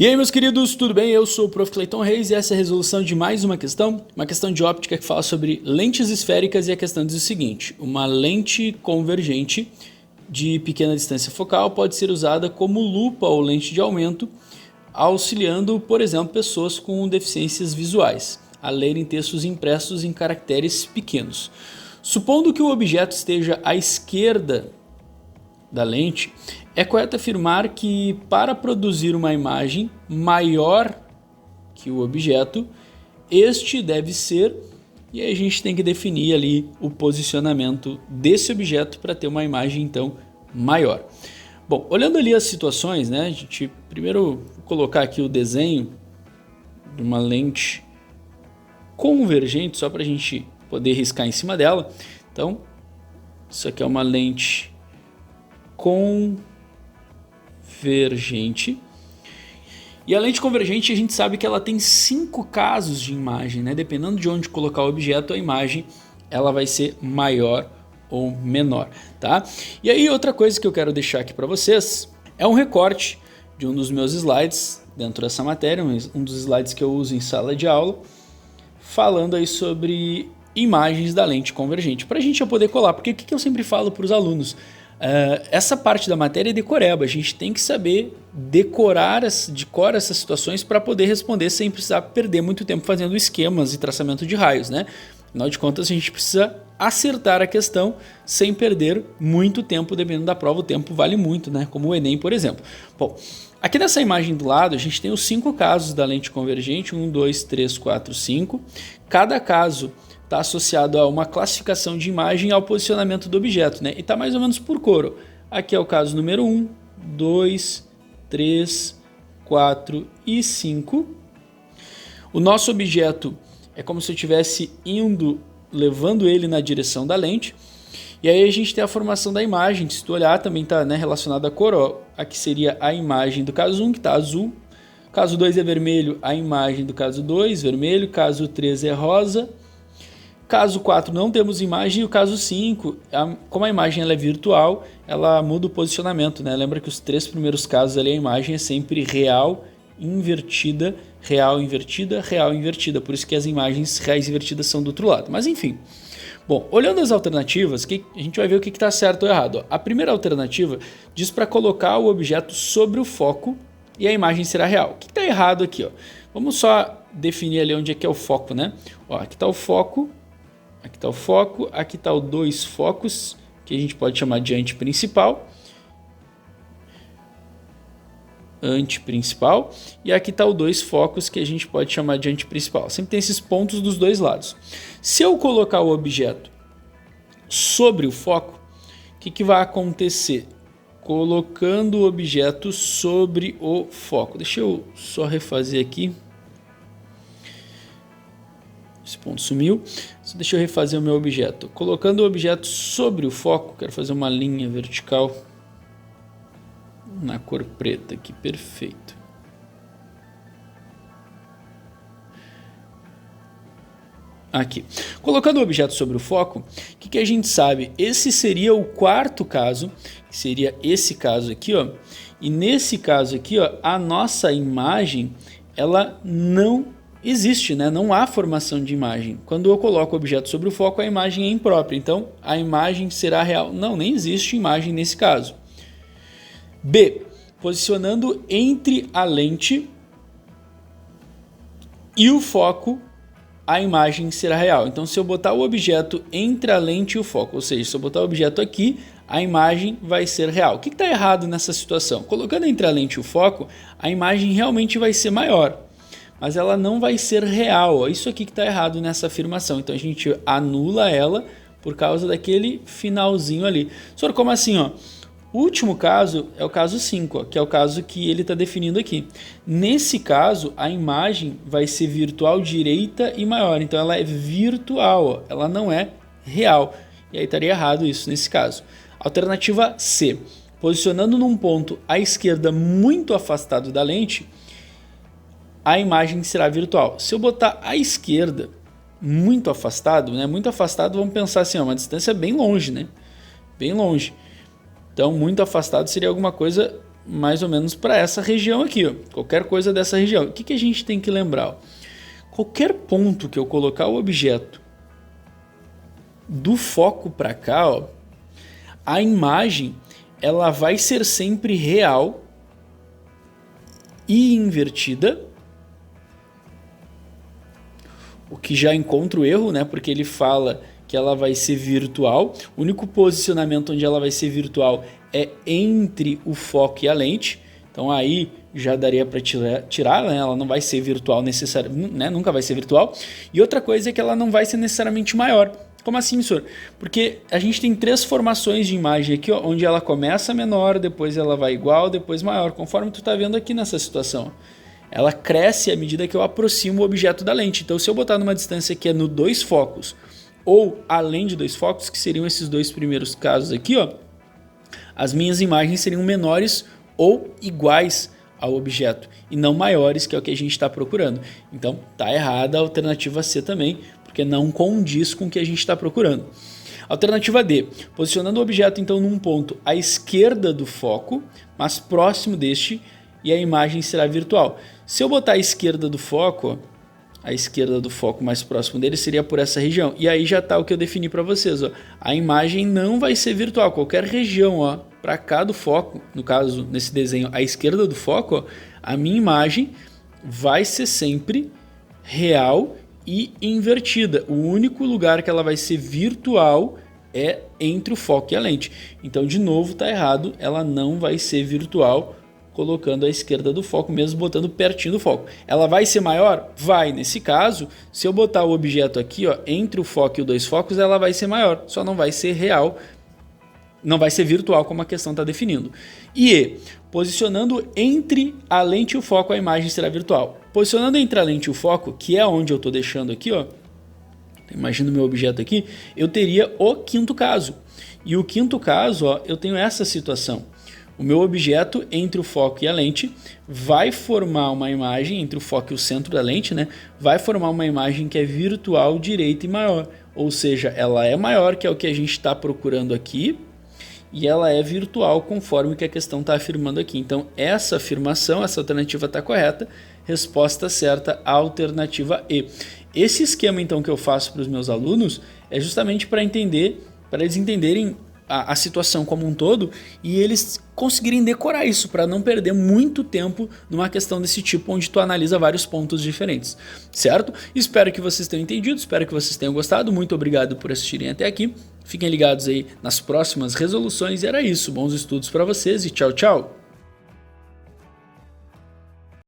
E aí, meus queridos, tudo bem? Eu sou o Prof. Clayton Reis e essa é a resolução de mais uma questão de óptica que fala sobre lentes esféricas, e a questão diz o seguinte: uma lente convergente de pequena distância focal pode ser usada como lupa ou lente de aumento, auxiliando, por exemplo, pessoas com deficiências visuais a lerem textos impressos em caracteres pequenos. Supondo que o objeto esteja à esquerda da lente, é correto afirmar que para produzir uma imagem maior que o objeto, este deve ser, e aí a gente tem que definir ali o posicionamento desse objeto para ter uma imagem então maior. Bom, olhando ali as situações, né, a gente primeiro vou colocar aqui o desenho de uma lente convergente, só para a gente poder riscar em cima dela. Então, isso aqui é uma lente convergente. E a lente convergente, a gente sabe que ela tem 5 casos de imagem, né? Dependendo de onde colocar o objeto, a imagem ela vai ser maior ou menor, tá? E aí outra coisa que eu quero deixar aqui para vocês é um recorte de um dos meus slides dentro dessa matéria, um dos slides que eu uso em sala de aula, falando aí sobre imagens da lente convergente, para a gente já poder colar, porque o que eu sempre falo para os alunos? Essa parte da matéria é decoreba, a gente tem que saber decorar essas situações para poder responder sem precisar perder muito tempo fazendo esquemas e traçamento de raios, né? Afinal de contas, a gente precisa acertar a questão sem perder muito tempo, dependendo da prova. O tempo vale muito, né? Como o Enem, por exemplo. Bom, aqui nessa imagem do lado, a gente tem os 5 casos da lente convergente: 1, 2, 3, 4, 5. Cada caso está associado a uma classificação de imagem e ao posicionamento do objeto, né? E está mais ou menos por cor. Aqui é o caso número 1, 2, 3, 4 e 5. O nosso objeto é como se eu estivesse levando ele na direção da lente. E aí a gente tem a formação da imagem, que se tu olhar também está, né, relacionada à cor. Ó. Aqui seria a imagem do caso 1, que está azul. Caso 2 é vermelho, a imagem do caso 2, vermelho. Caso 3 é rosa. Caso 4 não temos imagem, e o caso 5, como a imagem ela é virtual, ela muda o posicionamento, né? Lembra que os 3 primeiros casos ali a imagem é sempre real, invertida, real, invertida, real, invertida. Por isso que as imagens reais invertidas são do outro lado. Mas enfim. Bom, olhando as alternativas, a gente vai ver o que está certo ou errado. Ó. A primeira alternativa diz para colocar o objeto sobre o foco e a imagem será real. O que está errado aqui? Ó? Vamos só definir ali onde é que é o foco, né? Ó, aqui está o foco. Aqui está o foco, aqui está o 2 focos, que a gente pode chamar de anteprincipal. Anteprincipal. E aqui está o 2 focos, que a gente pode chamar de anteprincipal. Sempre tem esses pontos dos dois lados. Se eu colocar o objeto sobre o foco, o que vai acontecer? Colocando o objeto sobre o foco. Deixa eu só refazer aqui. Esse ponto sumiu. Deixa eu refazer o meu objeto. Colocando o objeto sobre o foco, quero fazer uma linha vertical na cor preta aqui, perfeito. Aqui. Colocando o objeto sobre o foco, o que a gente sabe? Esse seria o quarto caso, que seria esse caso aqui, ó. E nesse caso aqui, ó, a nossa imagem, ela não existe, né? Não há formação de imagem. Quando eu coloco o objeto sobre o foco, a imagem é imprópria. Então, a imagem será real. Não, nem existe imagem nesse caso. B. Posicionando entre a lente e o foco, a imagem será real. Então, se eu botar o objeto entre a lente e o foco, ou seja, se eu botar o objeto aqui, a imagem vai ser real. O que está errado nessa situação? Colocando entre a lente e o foco, a imagem realmente vai ser maior, mas ela não vai ser real. Isso aqui que está errado nessa afirmação. Então a gente anula ela por causa daquele finalzinho ali. Só como assim, ó? O último caso é o caso 5, ó, que é o caso que ele está definindo aqui. Nesse caso, a imagem vai ser virtual direita e maior. Então ela é virtual, ó, ela não é real. E aí estaria errado isso nesse caso. Alternativa C. Posicionando num ponto à esquerda muito afastado da lente, a imagem será virtual. Se eu botar à esquerda, muito afastado, né? Muito afastado, vamos pensar assim, ó, uma distância bem longe, né? Bem longe. Então, muito afastado seria alguma coisa mais ou menos para essa região aqui, ó. Qualquer coisa dessa região. O que a gente tem que lembrar? Ó? Qualquer ponto que eu colocar o objeto do foco para cá, ó, a imagem ela vai ser sempre real e invertida, o que já encontra o erro, né? Porque ele fala que ela vai ser virtual. O único posicionamento onde ela vai ser virtual é entre o foco e a lente. Então aí já daria para tirar, né? Ela não vai ser virtual necessariamente, né? Nunca vai ser virtual. E outra coisa é que ela não vai ser necessariamente maior. Como assim, senhor? Porque a gente tem 3 formações de imagem aqui, ó, onde ela começa menor, depois ela vai igual, depois maior, conforme tu tá vendo aqui nessa situação. Ela cresce à medida que eu aproximo o objeto da lente. Então se eu botar numa distância que é no 2 focos, ou além de 2 focos, que seriam esses 2 primeiros casos aqui, ó, as minhas imagens seriam menores ou iguais ao objeto, e não maiores, que é o que a gente está procurando. Então tá errada a alternativa C também, porque não condiz com o que a gente está procurando. Alternativa D, posicionando o objeto então num ponto à esquerda do foco, mas próximo deste, e a imagem será virtual. Se eu botar à esquerda do foco, ó, a esquerda do foco mais próximo dele seria por essa região. E aí já está o que eu defini para vocês. Ó. A imagem não vai ser virtual. Qualquer região para cá do foco, no caso, nesse desenho, à esquerda do foco, ó, a minha imagem vai ser sempre real e invertida. O único lugar que ela vai ser virtual é entre o foco e a lente. Então, de novo, está errado. Ela não vai ser virtual colocando à esquerda do foco, mesmo botando pertinho do foco. Ela vai ser maior? Vai. Nesse caso, se eu botar o objeto aqui, ó, entre o foco e os 2 focos, ela vai ser maior. Só não vai ser real, não vai ser virtual, como a questão está definindo. E posicionando entre a lente e o foco, a imagem será virtual. Posicionando entre a lente e o foco, que é onde eu estou deixando aqui, ó, imagina o meu objeto aqui, eu teria o 5º caso. E o 5º caso, ó, eu tenho essa situação. O meu objeto entre o foco e a lente vai formar uma imagem, entre o foco e o centro da lente, né? Vai formar uma imagem que é virtual, direita e maior. Ou seja, ela é maior, que é o que a gente está procurando aqui, e ela é virtual conforme que a questão está afirmando aqui. Então essa afirmação, essa alternativa está correta. Resposta certa, alternativa E. Esse esquema então que eu faço para os meus alunos é justamente para eles entenderem a situação como um todo e eles conseguirem decorar isso, para não perder muito tempo numa questão desse tipo, onde tu analisa vários pontos diferentes, certo? Espero que vocês tenham entendido, espero que vocês tenham gostado, muito obrigado por assistirem até aqui, fiquem ligados aí nas próximas resoluções, e era isso, bons estudos para vocês e tchau, tchau!